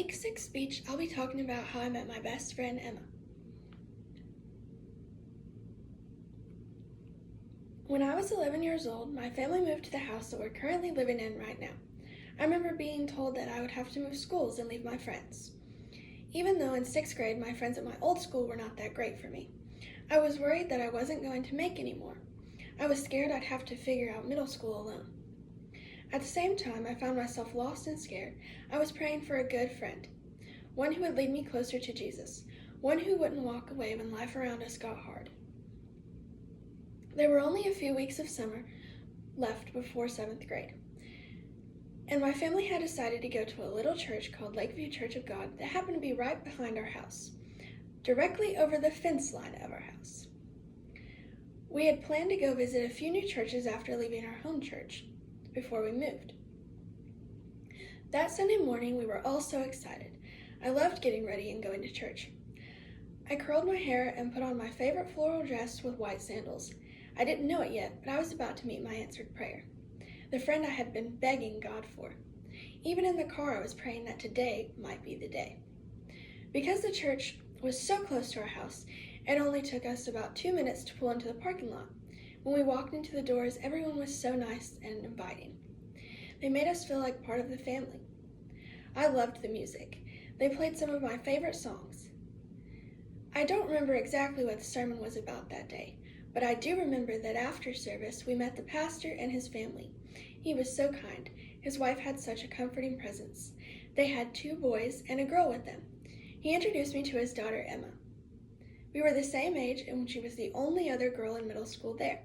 Week 6 speech, I'll be talking about how I met my best friend, Emma. When I was 11 years old, my family moved to the house that we're currently living in right now. I remember being told that I would have to move schools and leave my friends. Even though in 6th grade my friends at my old school were not that great for me, I was worried that I wasn't going to make any more. I was scared I'd have to figure out middle school alone. At the same time, I found myself lost and scared. I was praying for a good friend, one who would lead me closer to Jesus, one who wouldn't walk away when life around us got hard. There were only a few weeks of summer left before 7th grade, and my family had decided to go to a little church called Lakeview Church of God that happened to be right behind our house, directly over the fence line of our house. We had planned to go visit a few new churches after leaving our home church before we moved. That Sunday morning, we were all so excited. I loved getting ready and going to church. I curled my hair and put on my favorite floral dress with white sandals. I didn't know it yet, but I was about to meet my answered prayer, the friend I had been begging God for. Even in the car, I was praying that today might be the day. Because the church was so close to our house, it only took us about 2 minutes to pull into the parking lot. When we walked into the doors, everyone was so nice and inviting. They made us feel like part of the family. I loved the music. They played some of my favorite songs. I don't remember exactly what the sermon was about that day, but I do remember that after service, we met the pastor and his family. He was so kind. His wife had such a comforting presence. They had 2 boys and a girl with them. He introduced me to his daughter, Emma. We were the same age, and she was the only other girl in middle school there.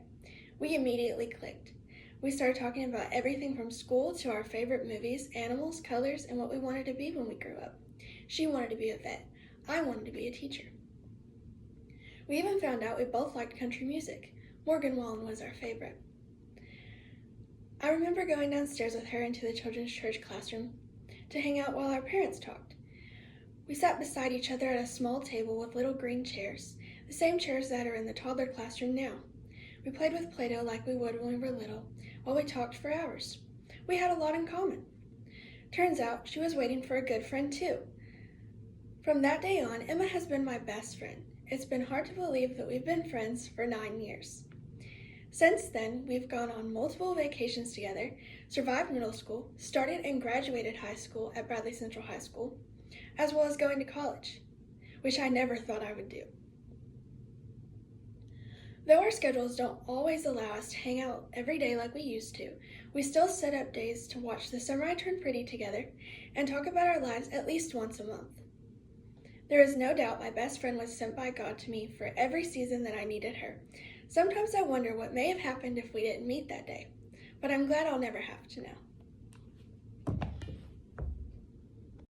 We immediately clicked. We started talking about everything from school to our favorite movies, animals, colors, and what we wanted to be when we grew up. She wanted to be a vet. I wanted to be a teacher. We even found out we both liked country music. Morgan Wallen was our favorite. I remember going downstairs with her into the children's church classroom to hang out while our parents talked. We sat beside each other at a small table with little green chairs, the same chairs that are in the toddler classroom now. We played with Play-Doh like we would when we were little, while we talked for hours. We had a lot in common. Turns out she was waiting for a good friend too. From that day on, Emma has been my best friend. It's been hard to believe that we've been friends for 9 years. Since then, we've gone on multiple vacations together, survived middle school, started and graduated high school at Bradley Central High School, as well as going to college, which I never thought I would do. Though our schedules don't always allow us to hang out every day like we used to, we still set up days to watch The Summer I Turned Pretty together and talk about our lives at least once a month. There is no doubt my best friend was sent by God to me for every season that I needed her. Sometimes I wonder what may have happened if we didn't meet that day, but I'm glad I'll never have to know.